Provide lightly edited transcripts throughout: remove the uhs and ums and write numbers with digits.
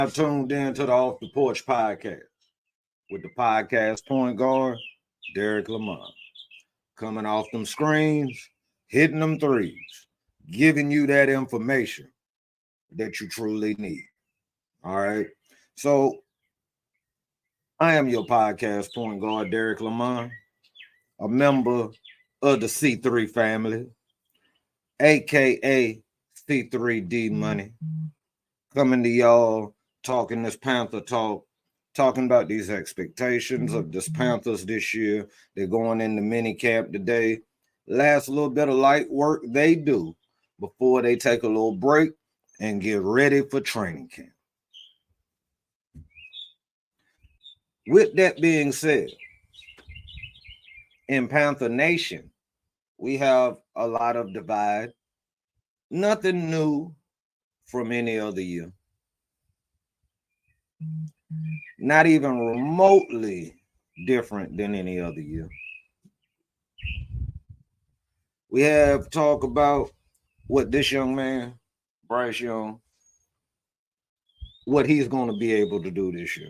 I tuned in to the Off the Porch podcast with the podcast point guard, Derek Lamont. Coming off them screens, hitting them threes, giving you that information that you truly need. All right. So I am your podcast point guard, Derek Lamont, a member of the C3 family, aka C3D Money, coming to y'all talking this Panther talk, talking about these expectations of this Panthers this year. They're going into mini camp today. Last little bit of light work they do before they take a little break and get ready for training camp. With that being said, in Panther Nation, we have a lot of divide. Nothing new from any other year. Not even remotely different than any other year. We have talk about what this young man, Bryce Young, what he's going to be able to do this year.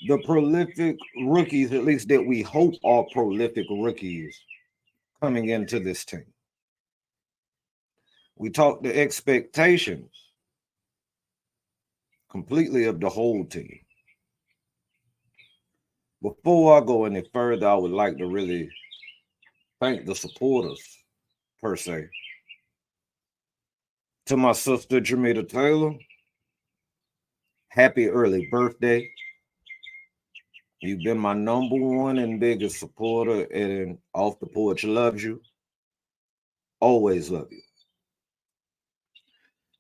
The prolific rookies, at least that we hope are prolific rookies, coming into this team. We talk the expectations completely of the whole team. Before I go any further, I would like to really thank the supporters, per se. To my sister, Jamita Taylor, happy early birthday. You've been my number one and biggest supporter, and Off the Porch loves you. Always love you.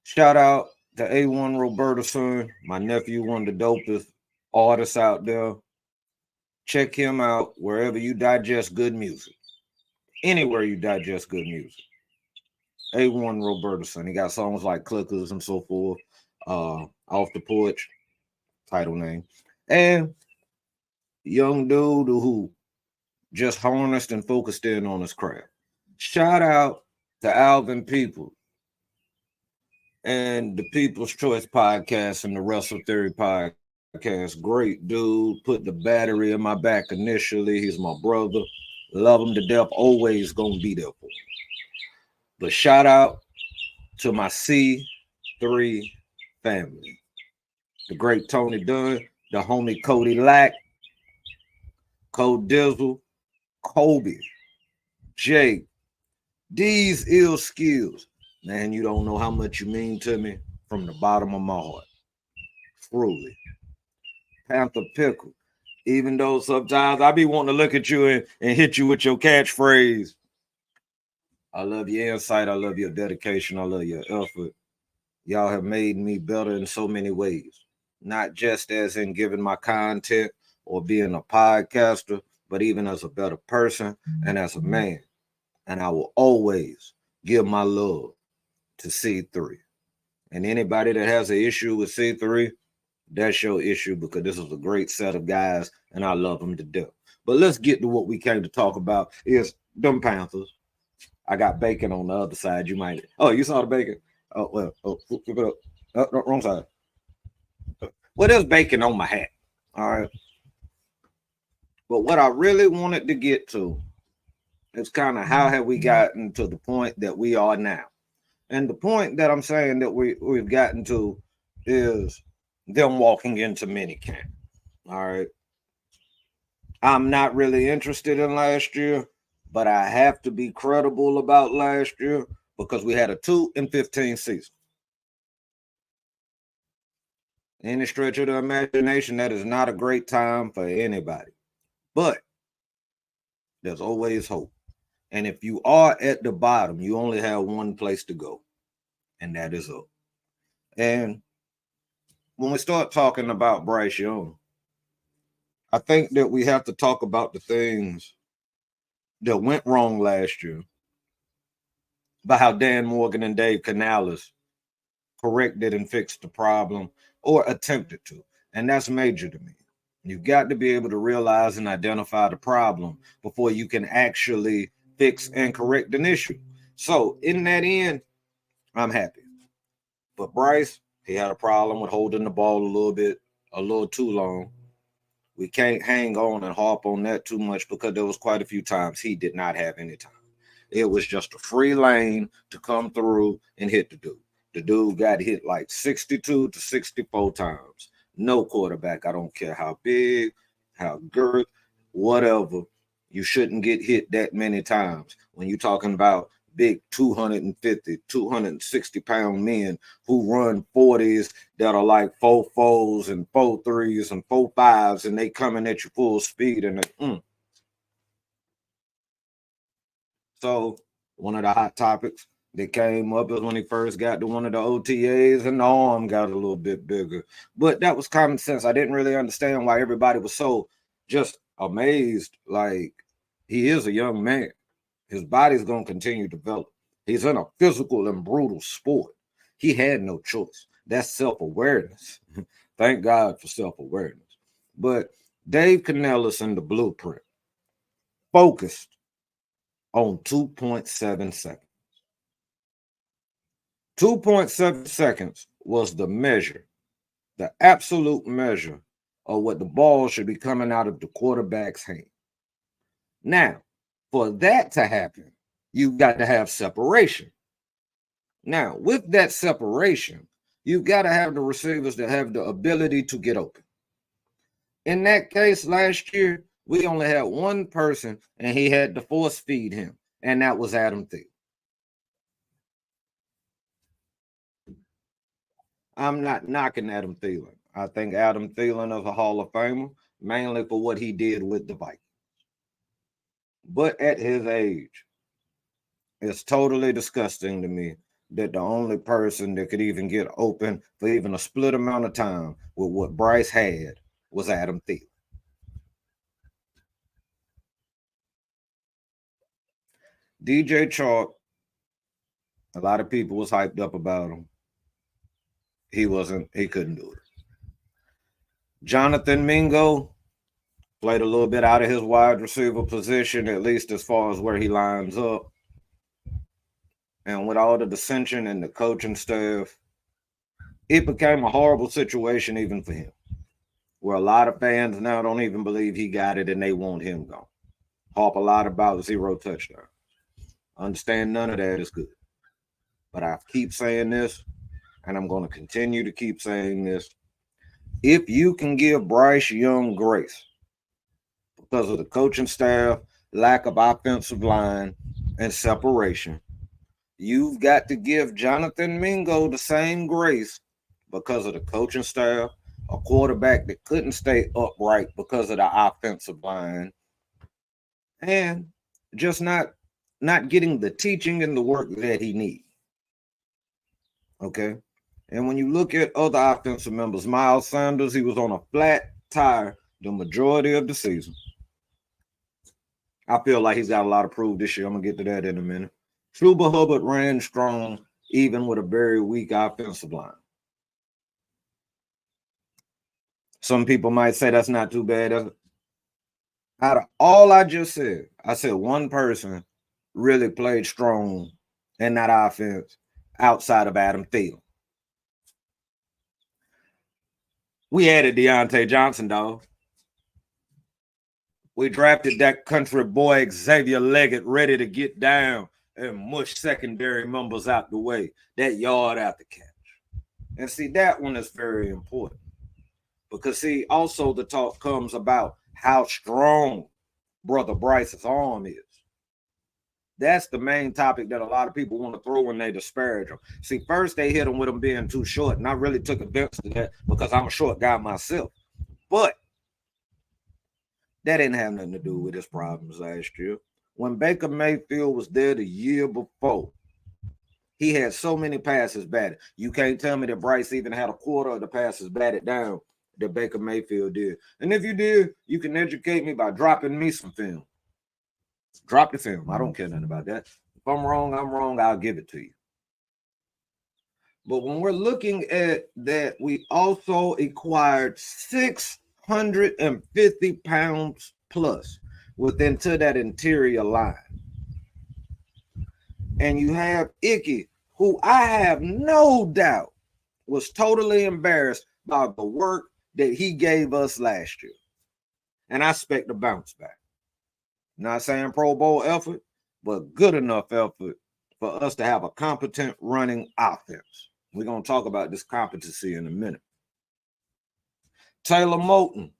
Shout out to A1 Robertson, my nephew, one of the dopest artists out there. Check him out wherever you digest good music. Anywhere you digest good music. A1 Robertson. He got songs like Clickers and so forth. Off the Porch, title name. And young dude who just harnessed and focused in on his craft. Shout out to Alvin People and the People's Choice podcast and the Wrestle Theory podcast. Great dude. Put the battery in my back initially. He's my brother. Love him to death. Always gonna be there for him. But shout out to my C3 family. The great Tony Dunn, the homie Cody Lack, Code Dizzle, Kobe, Jake. These ill skills. Man, you don't know how much you mean to me from the bottom of my heart. Truly. Panther Pickle. Even though sometimes I be wanting to look at you and hit you with your catchphrase. I love your insight. I love your dedication. I love your effort. Y'all have made me better in so many ways. Not just as in giving my content or being a podcaster, but even as a better person and as a man. And I will always give my love to C3. And anybody that has an issue with C3, that's your issue, because this is a great set of guys and I love them to death. But let's get to what we came to talk about is them Panthers. I got bacon on the other side. You might. Oh, you saw the bacon? Oh, well. Oh, flip it up. Oh, no, wrong side. Well, there's bacon on my hat. All right. But what I really wanted to get to is kind of how have we gotten to the point that we are now. And the point that I'm saying that we've gotten to is them walking into minicamp. All right. I'm not really interested in last year, but I have to be credible about last year because we had a 2-15 season. Any stretch of the imagination, that is not a great time for anybody. But there's always hope. And if you are at the bottom, you only have one place to go, and that is up. And when we start talking about Bryce Young, I think that we have to talk about the things that went wrong last year, about how Dan Morgan and Dave Canales corrected and fixed the problem or attempted to. And that's major to me. You've got to be able to realize and identify the problem before you can actually fix and correct an issue. So in that end, I'm happy. But Bryce, He had a problem with holding the ball a little too long. We can't hang on and harp on that too much because there was quite a few times he did not have any time. It was just a free lane to come through and hit the dude. The dude got hit like 62 to 64 times. No quarterback, I don't care how big, how girth, whatever, you shouldn't get hit that many times when you're talking about big 250, 260-pound men who run 40s that are like 4.4s and 4.3s and 4.5s, and they coming at you full speed. So one of the hot topics that came up is when he first got to one of the OTAs and the arm got a little bit bigger. But that was common sense. I didn't really understand why everybody was so just amazed. Like, he is a young man. His body's going to continue to develop. He's in a physical and brutal sport. He had no choice. That's self-awareness. Thank God for self-awareness. But Dave Canellis in the blueprint focused on 2.7 seconds. 2.7 seconds was the measure, the absolute measure of what the ball should be coming out of the quarterback's hand. Now, for that to happen, you've got to have separation. Now, with that separation, you've got to have the receivers that have the ability to get open. In that case, last year, we only had one person, and he had to force feed him, and that was Adam Thielen. I'm not knocking Adam Thielen. I think Adam Thielen is a Hall of Famer, mainly for what he did with the Vikings. But at his age, it's totally disgusting to me that the only person that could even get open for even a split amount of time with what Bryce had was Adam Thielen. DJ Chark, a lot of people was hyped up about him. He couldn't do it. Jonathan Mingo played a little bit out of his wide receiver position, at least as far as where he lines up. And with all the dissension and the coaching staff, it became a horrible situation even for him, where a lot of fans now don't even believe he got it and they want him gone. Harp a lot about 0 touchdowns. Understand none of that is good. But I keep saying this, and I'm going to continue to keep saying this. If you can give Bryce Young grace because of the coaching staff, lack of offensive line, and separation, you've got to give Jonathan Mingo the same grace because of the coaching staff, a quarterback that couldn't stay upright because of the offensive line, and just not getting the teaching and the work that he needs. Okay? And when you look at other offensive members, Miles Sanders, he was on a flat tire the majority of the season. I feel like he's got a lot to prove this year. I'm going to get to that in a minute. Chuba Hubbard ran strong, even with a very weak offensive line. Some people might say that's not too bad. Out of all I just said, I said one person really played strong in that offense outside of Adam Thielen. We added Deontay Johnson, dog. We drafted that country boy Xavier Leggett ready to get down and mush secondary members out the way. That yard after catch. And see, that one is very important. Because, see, also the talk comes about how strong Brother Bryce's arm is. That's the main topic that a lot of people want to throw when they disparage him. See, first they hit him with him being too short, and I really took offense to that because I'm a short guy myself. But that didn't have nothing to do with his problems last year. When Baker Mayfield was there the year before, he had so many passes batted. You can't tell me that Bryce even had a quarter of the passes batted down that Baker Mayfield did. And if you did, you can educate me by dropping me some film. Drop the film. I don't care nothing about that. If I'm wrong, I'm wrong. I'll give it to you. But when we're looking at that, we also acquired 650 pounds plus into that interior line. And you have Icky, who I have no doubt was totally embarrassed by the work that he gave us last year. And I expect to bounce back. Not saying Pro Bowl effort, but good enough effort for us to have a competent running offense. We're going to talk about this competency in a minute. Taylor Moton,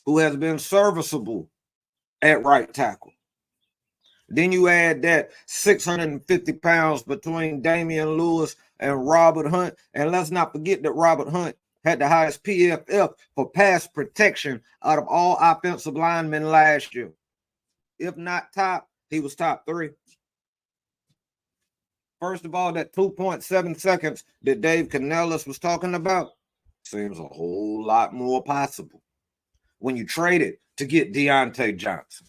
who has been serviceable at right tackle. Then you add that 650 pounds between Damian Lewis and Robert Hunt. And let's not forget that Robert Hunt had the highest PFF for pass protection out of all offensive linemen last year. If not top, he was top 3. First of all, that 2.7 seconds that Dave Canellis was talking about seems a whole lot more possible when you trade it to get Deontay Johnson.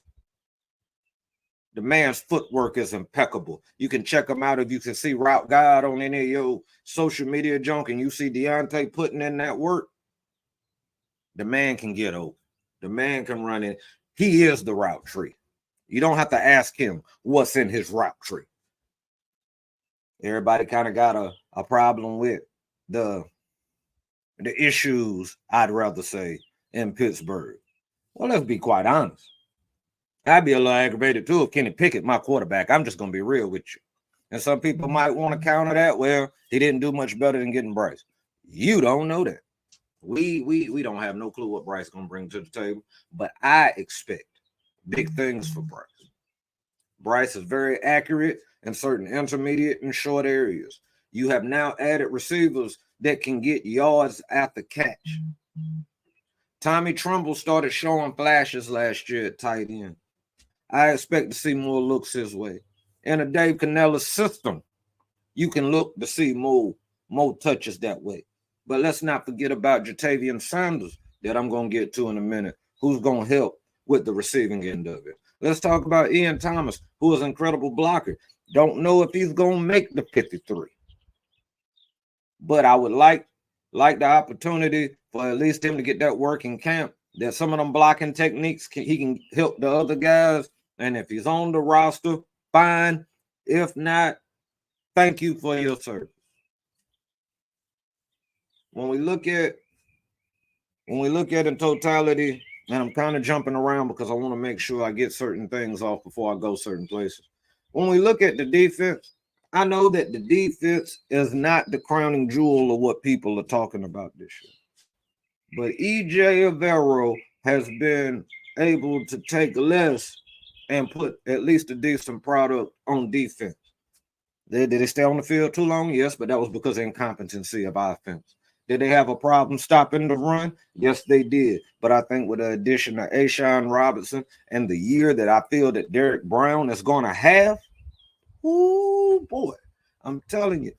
The man's footwork is impeccable. You can check him out if you can see Route Guide on any of your social media junk and you see Deontay putting in that work. The man can get open. The man can run it. He is the route tree. You don't have to ask him what's in his route tree. Everybody kind of got a problem with the issues, I'd rather say, in Pittsburgh. Well, let's be quite honest. I'd be a little aggravated too if Kenny Pickett, my quarterback. I'm just going to be real with you. And some people might want to counter that. Well, he didn't do much better than getting Bryce. You don't know that. We don't have no clue what Bryce is going to bring to the table. But I expect big things for Bryce. Bryce is very accurate in certain intermediate and short areas. You have now added receivers that can get yards after catch. Tommy Trumbull started showing flashes last year at tight end. I expect to see more looks his way. In a Dave Canellis system, you can look to see more touches that way. But let's not forget about Jatavian Sanders that I'm going to get to in a minute, who's going to help with the receiving end of it. Let's talk about Ian Thomas, who is an incredible blocker. Don't know if he's going to make the 53. But I would like the opportunity for at least him to get that work in camp, that some of them blocking techniques, he can help the other guys. And if he's on the roster, fine. If not, thank you for your service. When we look at in totality, and I'm kind of jumping around because I want to make sure I get certain things off before I go certain places. When we look at the defense, I know that the defense is not the crowning jewel of what people are talking about this year. But E.J. Avero has been able to take less and put at least a decent product on defense. Did they stay on the field too long? Yes, but that was because of incompetency of offense. Did they have a problem stopping the run? Yes, they did. But I think with the addition of Ashawn Robinson and the year that I feel that Derek Brown is going to have, oh boy, I'm telling you,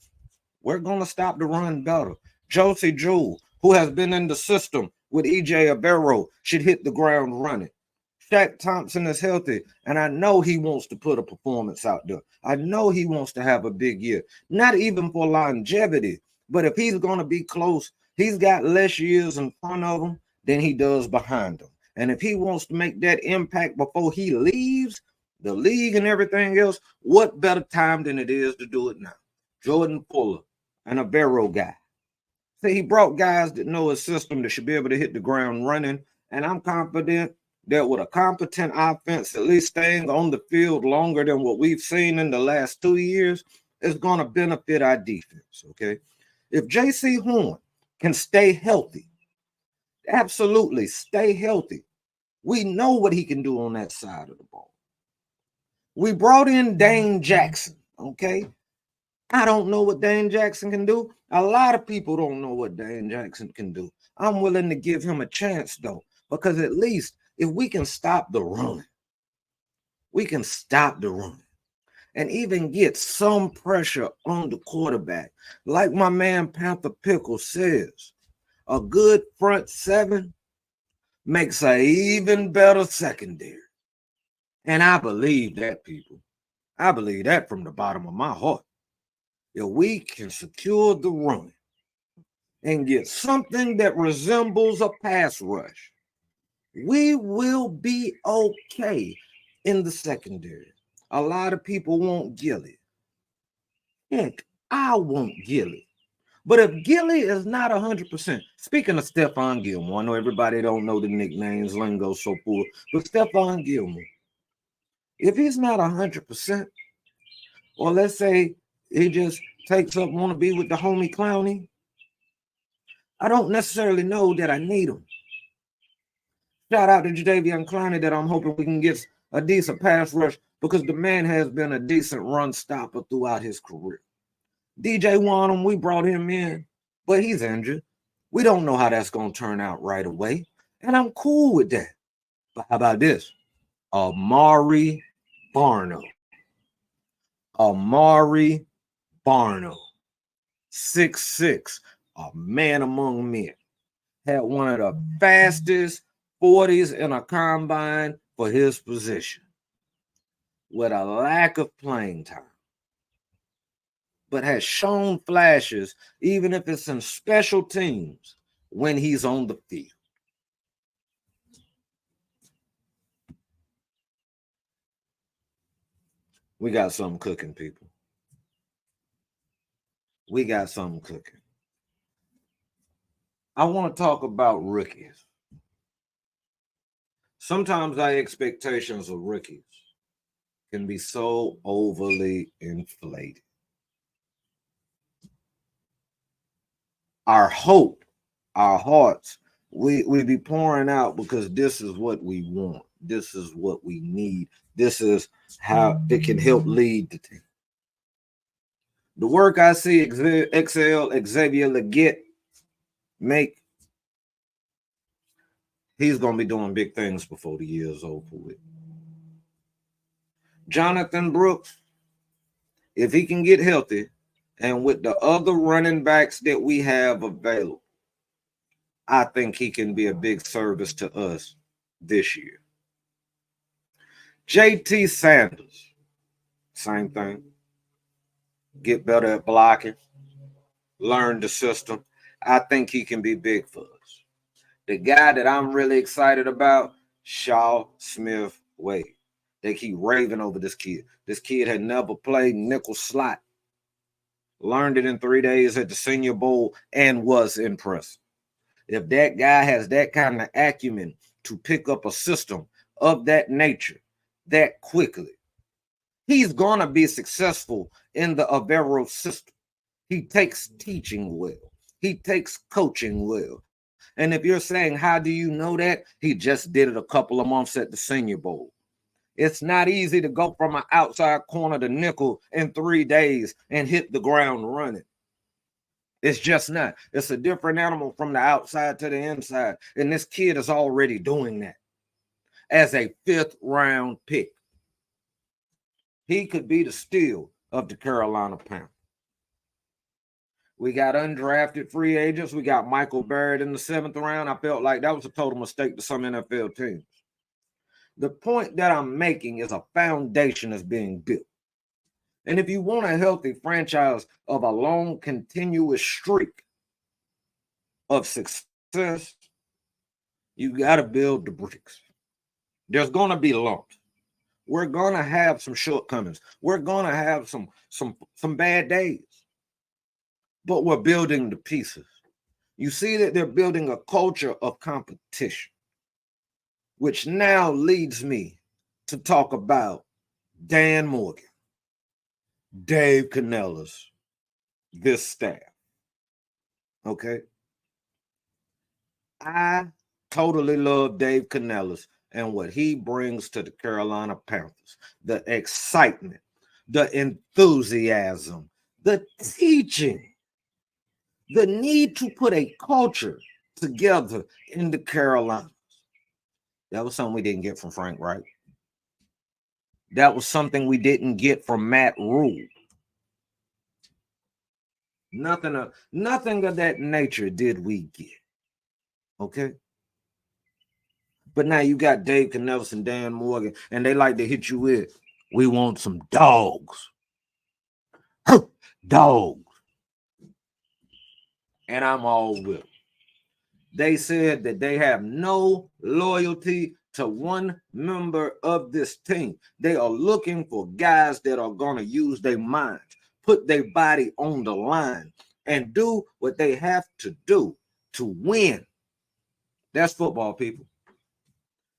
we're going to stop the run better. Josie Jewell, who has been in the system with E.J. Avero, should hit the ground running. Shaq Thompson is healthy, and I know he wants to put a performance out there. I know he wants to have a big year, not even for longevity, but if he's going to be close, he's got less years in front of him than he does behind him. And if he wants to make that impact before he leaves the league and everything else, what better time than it is to do it now? Jordan Fuller, an Avero guy. See, he brought guys that know his system that should be able to hit the ground running, and I'm confident that with a competent offense, at least staying on the field longer than what we've seen in the last 2 years, is going to benefit our defense, okay? If J.C. Horn can stay healthy, absolutely stay healthy, we know what he can do on that side of the ball. We brought in Dane Jackson, okay? I don't know what Dane Jackson can do. A lot of people don't know what Dane Jackson can do. I'm willing to give him a chance, though, because at least if we can stop the run, we can stop the run and even get some pressure on the quarterback. Like my man Panther Pickle says, a good front seven makes an even better secondary. And I believe that, people. I believe that from the bottom of my heart. If we can secure the run and get something that resembles a pass rush, we will be okay in the secondary. A lot of people want Gilly. Heck, I want Gilly. But if Gilly is not 100%, speaking of Stephon Gilmore, I know everybody don't know the nicknames, lingo, so forth, but Stephon Gilmore, if he's not 100%, or let's say he just takes up, want to be with the homie Clowney, I don't necessarily know that I need him. Shout out to Jadeveon Clowney that I'm hoping we can get a decent pass rush because the man has been a decent run stopper throughout his career. DJ Wanham, we brought him in, but he's injured. We don't know how that's going to turn out right away, and I'm cool with that. But how about this? Amari Barno. Amari Barno, 6'6", a man among men. Had one of the fastest 40s in a combine for his position with a lack of playing time, but has shown flashes, even if it's in special teams, when he's on the field. We got something cooking, people. We got something cooking. I want to talk about rookies. Sometimes our expectations of rookies can be so overly inflated. Our hope, our hearts, we be pouring out because this is what we want. This is what we need. This is how it can help lead the team. The work I see Xavier Legette make, he's going to be doing big things before the year is over with. Jonathan Brooks, if he can get healthy, and with the other running backs that we have available, I think he can be a big service to us this year. JT Sanders, same thing. Get better at blocking, learn the system. I think he can be big for us. The guy that I'm really excited about, Shaw Smith Wade. They keep raving over this kid. This kid had never played nickel slot. Learned it in 3 days at the Senior Bowl and was impressive. If that guy has that kind of acumen to pick up a system of that nature that quickly, he's going to be successful in the Avero system. He takes teaching well. He takes coaching well. And if you're saying, how do you know that? He just did it a couple of months at the Senior Bowl. It's not easy to go from an outside corner to nickel in 3 days and hit the ground running. It's just not. It's a different animal from the outside to the inside. And this kid is already doing that as a 5th round pick. He could be the steal of the Carolina Panthers. We got undrafted free agents. We got Michael Barrett in the 7th round. I felt like that was a total mistake to some NFL teams. The point that I'm making is a foundation is being built. And if you want a healthy franchise of a long, continuous streak of success, you got to build the bricks. There's going to be lumps. We're going to have some shortcomings. We're going to have some bad days. But we're building the pieces. You see that they're building a culture of competition, which now leads me to talk about Dan Morgan, Dave Canellis, this staff. Okay? I totally love Dave Canellis and what he brings to the Carolina Panthers. The excitement, the enthusiasm, the teaching, the need to put a culture together in the Carolinas. That was something we didn't get from Frank Wright. That was something we didn't get from Matt Rule. Nothing of that nature did we get. Okay? But now you got Dave Canellis and Dan Morgan, and they like to hit you with, we want some dogs. Dogs. And I'm all with them. They said that they have no loyalty to one member of this team. They are looking for guys that are going to use their minds, put their body on the line, and do what they have to do to win. That's football, people.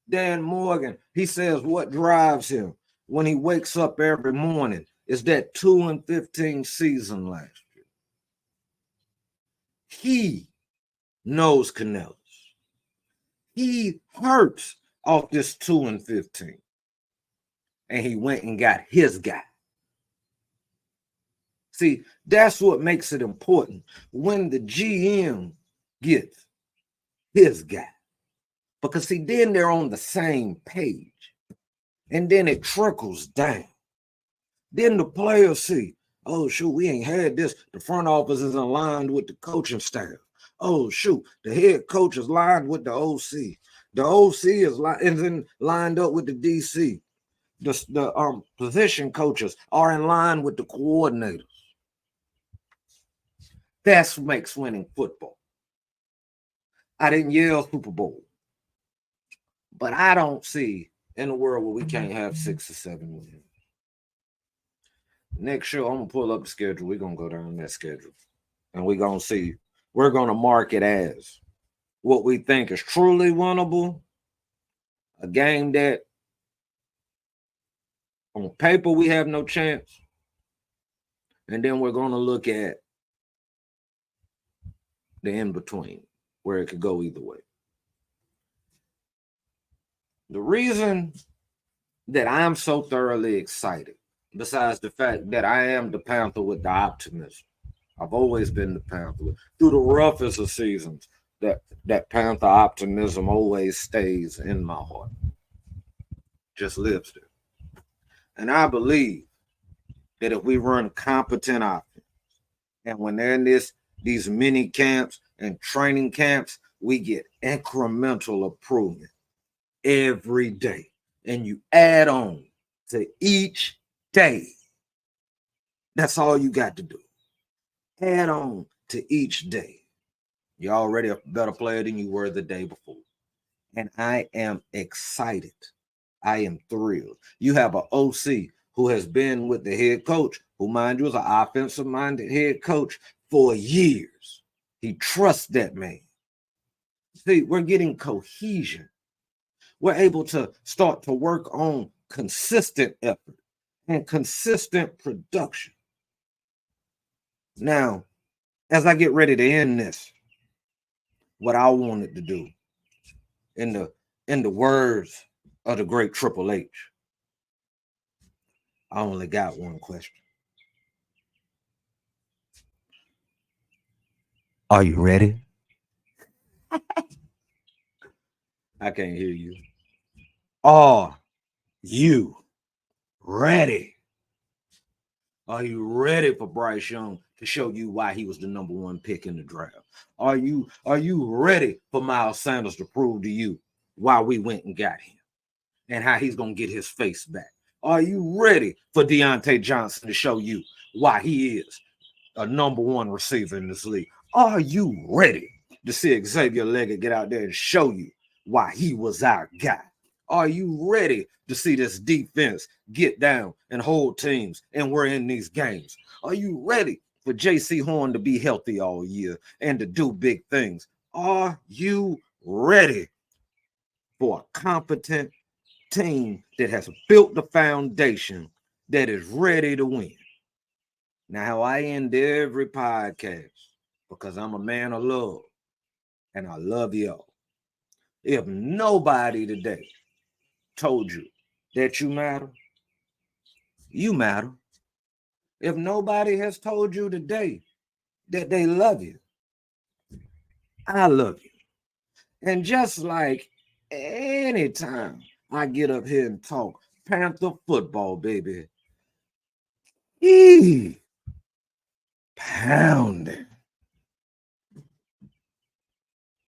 Dan Morgan, he says what drives him when he wakes up every morning is that 2-15 season last year. He knows Canellis. He hurts off this 2-15. And he went and got his guy. See, that's what makes it important when the GM gets his guy. Because, see, then they're on the same page. And then it trickles down. Then the players see, oh, shoot, we ain't had this. The front office is aligned with the coaching staff. Oh, shoot, the head coach is lined with the OC. The OC is lined up with the DC. The position coaches are in line with the coordinators. That's what makes winning football. I didn't yell Super Bowl, but I don't see in a world where we can't have 6 or 7 wins. Next show, I'm going to pull up the schedule. We're going to go down that schedule, and we're going to see. We're going to mark it as what we think is truly winnable, a game that on paper we have no chance, and then we're going to look at the in-between, where it could go either way. The reason that I'm so thoroughly excited, besides the fact that I am the Panther with the optimism, I've always been the Panther. Through the roughest of seasons, that Panther optimism always stays in my heart. Just lives there. And I believe that if we run competent offense, and when they're in these mini camps and training camps, we get incremental improvement every day. And you add on to each day. That's all you got to do. Add on to each day. You're already a better player than you were the day before. And I am excited. I am thrilled. You have an OC who has been with the head coach, who, mind you, is an offensive-minded head coach for years. He trusts that man. See, we're getting cohesion. We're able to start to work on consistent effort and consistent production. Now, as I get ready to end this, what I wanted to do, in the words of the great Triple H, I only got one question. Are you ready? I can't hear you. Are you ready? Are you ready for Bryce Young to show you why he was the number 1 pick in the draft? Are you ready for Miles Sanders to prove to you why we went and got him and how he's going to get his face back? Are you ready for Deontay Johnson to show you why he is a number 1 receiver in this league? Are you ready to see Xavier Leggett get out there and show you why he was our guy? Are you ready to see this defense get down and hold teams and we're in these games? Are you ready for J.C. Horn to be healthy all year and to do big things? Are you ready for a competent team that has built the foundation that is ready to win? Now, how I end every podcast, because I'm a man of love and I love y'all. If nobody today told you that you matter, you matter. If nobody has told you today that they love you, I love you. And just like anytime I get up here and talk Panther football, baby, pounding.